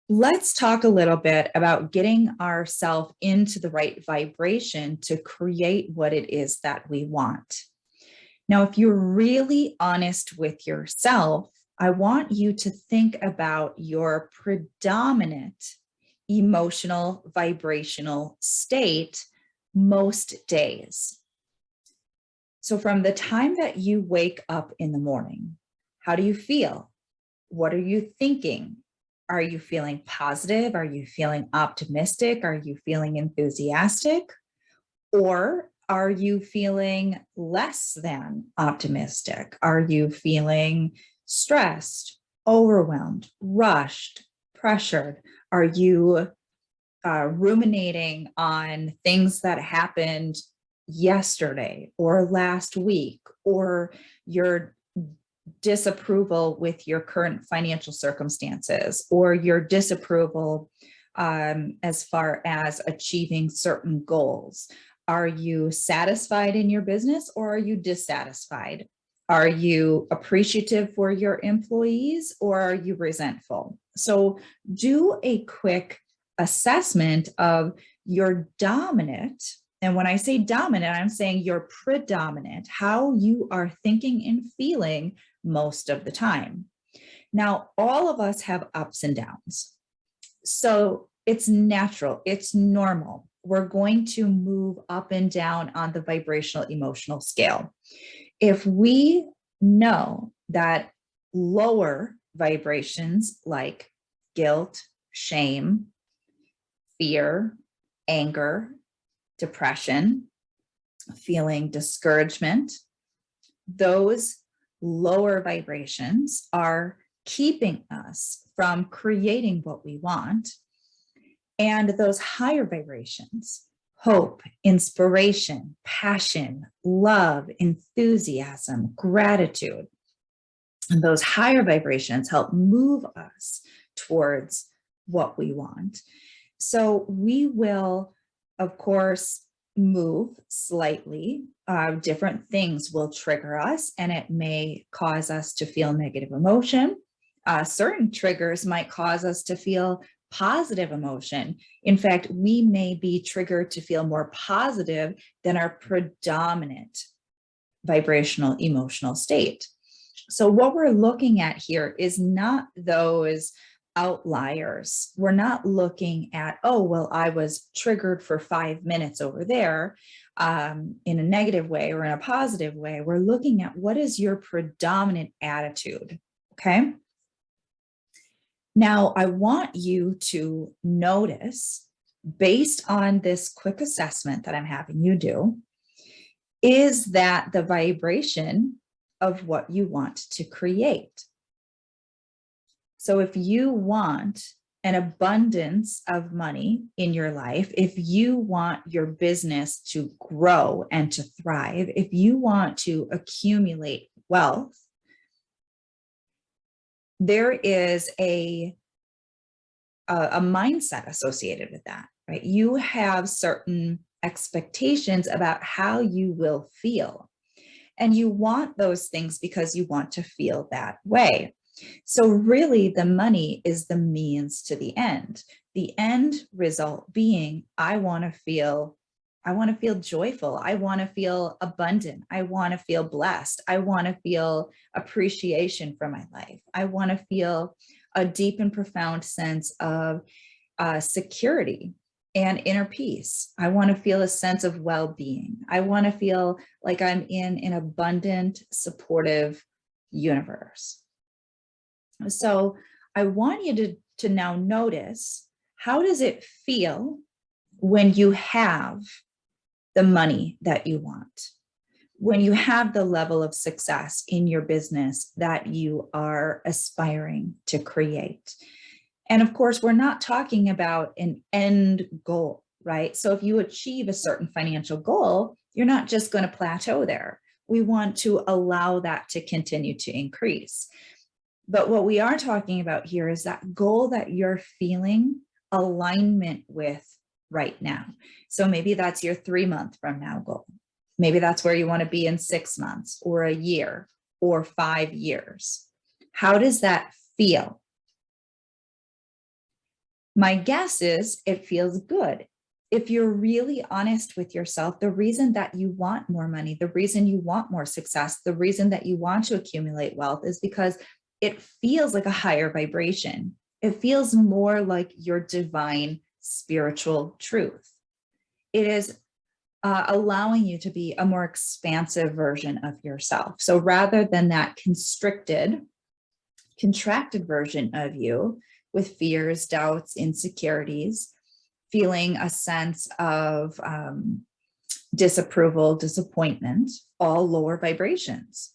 Let's talk a little bit about getting ourselves into the right vibration to create what it is that we want. Now, if you're really honest with yourself, I want you to think about your predominant emotional vibrational state most days. So, from the time that you wake up in the morning, how do you feel? What are you thinking? Are you feeling positive? Are you feeling optimistic? Are you feeling enthusiastic? Or are you feeling less than optimistic? Are you feeling stressed, overwhelmed, rushed, pressured? Are you ruminating on things that happened yesterday or last week, or your disapproval with your current financial circumstances, or your disapproval as far as achieving certain goals? Are you satisfied in your business, or are you dissatisfied? Are you appreciative for your employees, or are you resentful? So do a quick assessment of your dominant. And when I say dominant, I'm saying your predominant, how you are thinking and feeling most of the time. Now, all of us have ups and downs. So it's natural, it's normal. We're going to move up and down on the vibrational emotional scale. If we know that lower vibrations like guilt, shame, fear, anger, depression, feeling discouragement, those lower vibrations are keeping us from creating what we want. And those higher vibrations, hope, inspiration, passion, love, enthusiasm, gratitude, and those higher vibrations help move us towards what we want. So we will, of course, move slightly. Different things will trigger us, and it may cause us to feel negative emotion. Certain triggers might cause us to feel positive emotion. In fact, we may be triggered to feel more positive than our predominant vibrational emotional state. So what we're looking at here is not those outliers. We're not looking at, oh, well, I was triggered for 5 minutes over there in a negative way or in a positive way. We're looking at what is your predominant attitude, okay? Now, I want you to notice, based on this quick assessment that I'm having you do, is that the vibration of what you want to create? So if you want an abundance of money in your life, if you want your business to grow and to thrive, if you want to accumulate wealth, there is a mindset associated with that, right? You have certain expectations about how you will feel, and you want those things because you want to feel that way. So really, the money is the means to the end. The end result being, I want to feel joyful. I want to feel abundant. I want to feel blessed. I want to feel appreciation for my life. I want to feel a deep and profound sense of security and inner peace. I want to feel a sense of well-being. I want to feel like I'm in an abundant, supportive universe. So I want you to now notice, how does it feel when you have the money that you want, when you have the level of success in your business that you are aspiring to create? And of course, we're not talking about an end goal, right? So if you achieve a certain financial goal, you're not just going to plateau there. We want to allow that to continue to increase. But what we are talking about here is that goal that you're feeling alignment with right now. So maybe that's your 3 month from now goal. Maybe that's where you want to be in 6 months or a year or 5 years. How does that feel? My guess is it feels good. If you're really honest with yourself, the reason that you want more money, the reason you want more success, the reason that you want to accumulate wealth is because it feels like a higher vibration. It feels more like your divine spiritual truth. It is allowing you to be a more expansive version of yourself. So rather than that constricted, contracted version of you with fears, doubts, insecurities, feeling a sense of disapproval, disappointment, all lower vibrations.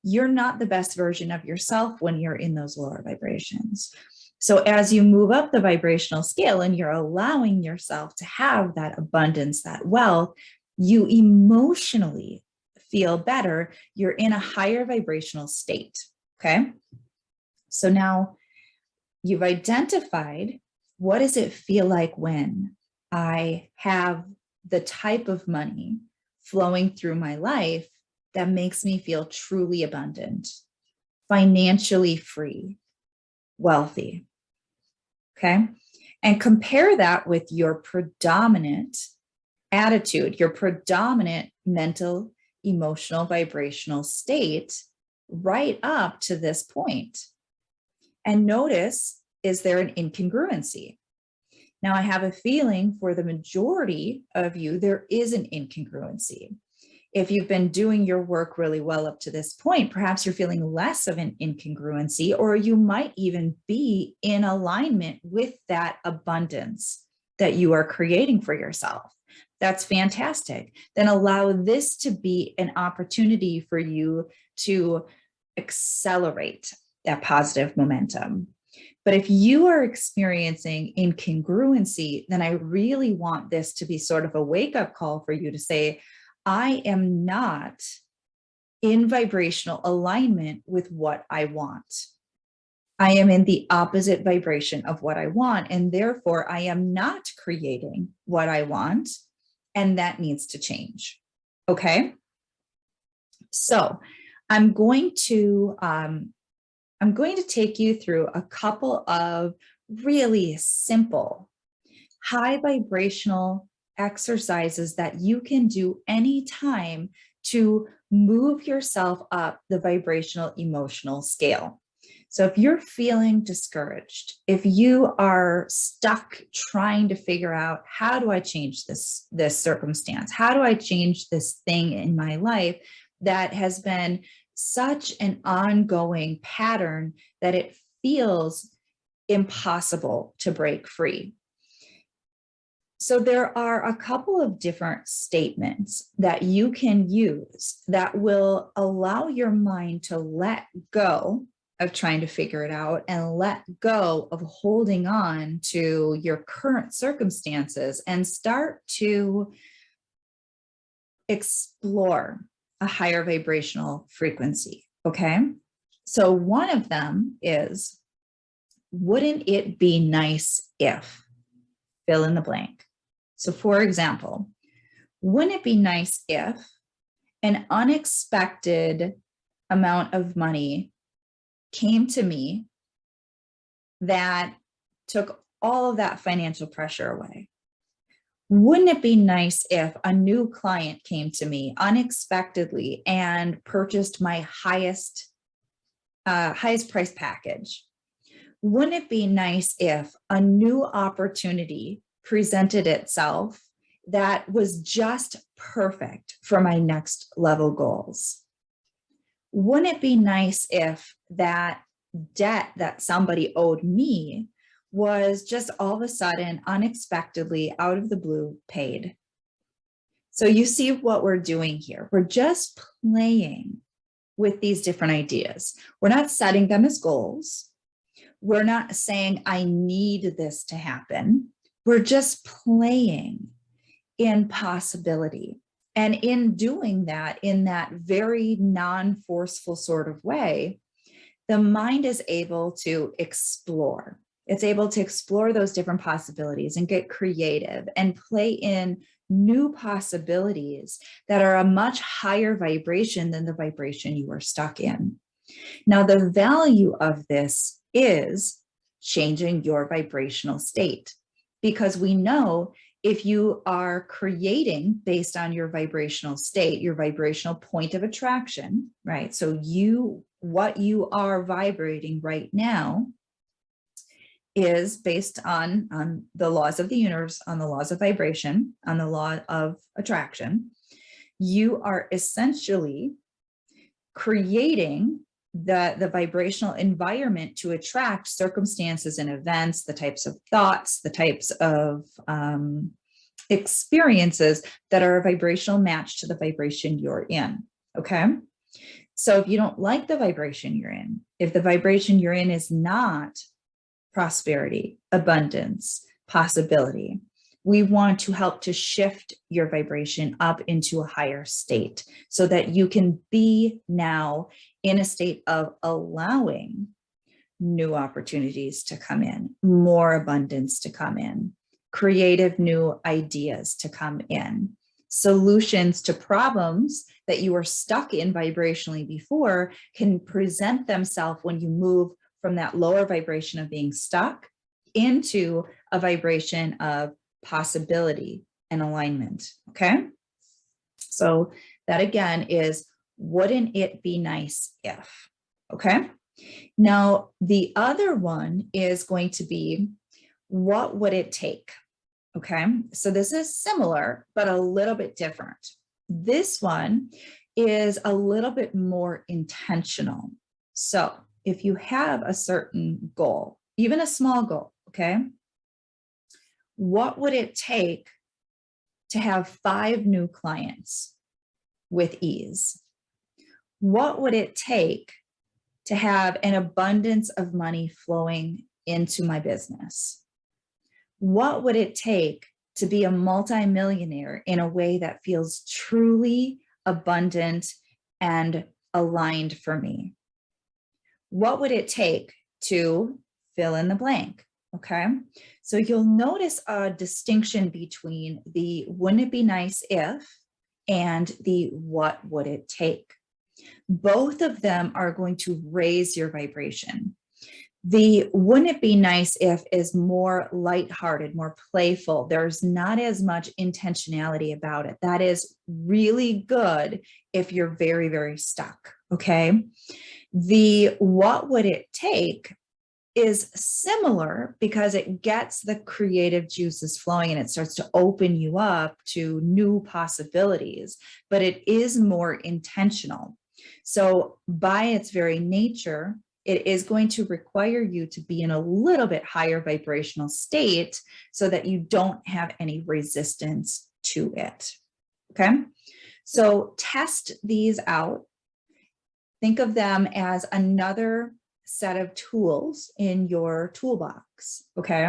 You're not the best version of yourself when you're in those lower vibrations. So as you move up the vibrational scale and you're allowing yourself to have that abundance, that wealth, you emotionally feel better. You're in a higher vibrational state. Okay. So now you've identified, what does it feel like when I have the type of money flowing through my life that makes me feel truly abundant, financially free, wealthy? Okay. And compare that with your predominant attitude, your predominant mental, emotional, vibrational state right up to this point. And notice, is there an incongruency? Now, I have a feeling for the majority of you, there is an incongruency. If you've been doing your work really well up to this point, perhaps you're feeling less of an incongruency, or you might even be in alignment with that abundance that you are creating for yourself. That's fantastic. Then allow this to be an opportunity for you to accelerate that positive momentum. But if you are experiencing incongruency, then I really want this to be sort of a wake-up call for you to say, I am not in vibrational alignment with what I want. I am in the opposite vibration of what I want, and therefore I am not creating what I want, and that needs to change. Okay? So I'm going to take you through a couple of really simple, high vibrational exercises that you can do anytime to move yourself up the vibrational emotional scale. So if you're feeling discouraged, if you are stuck trying to figure out, how do I change this circumstance? How do I change this thing in my life that has been such an ongoing pattern that it feels impossible to break free? So there are a couple of different statements that you can use that will allow your mind to let go of trying to figure it out and let go of holding on to your current circumstances and start to explore a higher vibrational frequency. Okay. So one of them is, wouldn't it be nice if, fill in the blank. So for example, wouldn't it be nice if an unexpected amount of money came to me that took all of that financial pressure away? Wouldn't it be nice if a new client came to me unexpectedly and purchased my highest price package? Wouldn't it be nice if a new opportunity presented itself that was just perfect for my next level goals? Wouldn't it be nice if that debt that somebody owed me was just all of a sudden, unexpectedly, out of the blue, paid? So you see what we're doing here. We're just playing with these different ideas. We're not setting them as goals. We're not saying, I need this to happen. We're just playing in possibility. And in doing that, in that very non-forceful sort of way, the mind is able to explore. It's able to explore those different possibilities and get creative and play in new possibilities that are a much higher vibration than the vibration you are stuck in. Now, the value of this is changing your vibrational state. Because we know if you are creating based on your vibrational state, your vibrational point of attraction, right? So what you are vibrating right now is based on the laws of the universe, on the laws of vibration, on the law of attraction. You are essentially creating the vibrational environment to attract circumstances and events, the types of thoughts, the types of experiences that are a vibrational match to the vibration you're in, okay? So if you don't like the vibration you're in, if the vibration you're in is not prosperity, abundance, possibility, we want to help to shift your vibration up into a higher state so that you can be now in a state of allowing new opportunities to come in, more abundance to come in, creative new ideas to come in, solutions to problems that you were stuck in vibrationally before can present themselves when you move from that lower vibration of being stuck into a vibration of possibility and alignment, okay? So that again is, wouldn't it be nice if, okay? Now, the other one is going to be, what would it take? Okay, so this is similar, but a little bit different. This one is a little bit more intentional. So if you have a certain goal, even a small goal, okay, what would it take to have 5 new clients with ease? What would it take to have an abundance of money flowing into my business? What would it take to be a multimillionaire in a way that feels truly abundant and aligned for me? What would it take to fill in the blank? Okay, so you'll notice a distinction between the wouldn't it be nice if and the what would it take. Both of them are going to raise your vibration. The wouldn't it be nice if is more lighthearted, more playful. There's not as much intentionality about it. That is really good if you're very, very stuck, okay? The what would it take is similar because it gets the creative juices flowing and it starts to open you up to new possibilities, but it is more intentional. So by its very nature, it is going to require you to be in a little bit higher vibrational state so that you don't have any resistance to it, okay? So test these out. Think of them as another set of tools in your toolbox, okay?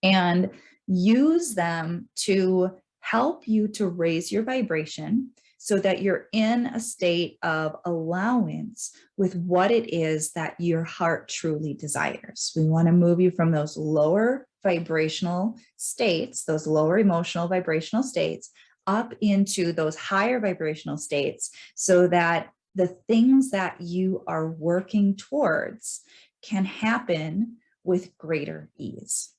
And use them to help you to raise your vibration so that you're in a state of allowance with what it is that your heart truly desires. We want to move you from those lower vibrational states, those lower emotional vibrational states, up into those higher vibrational states so that the things that you are working towards can happen with greater ease.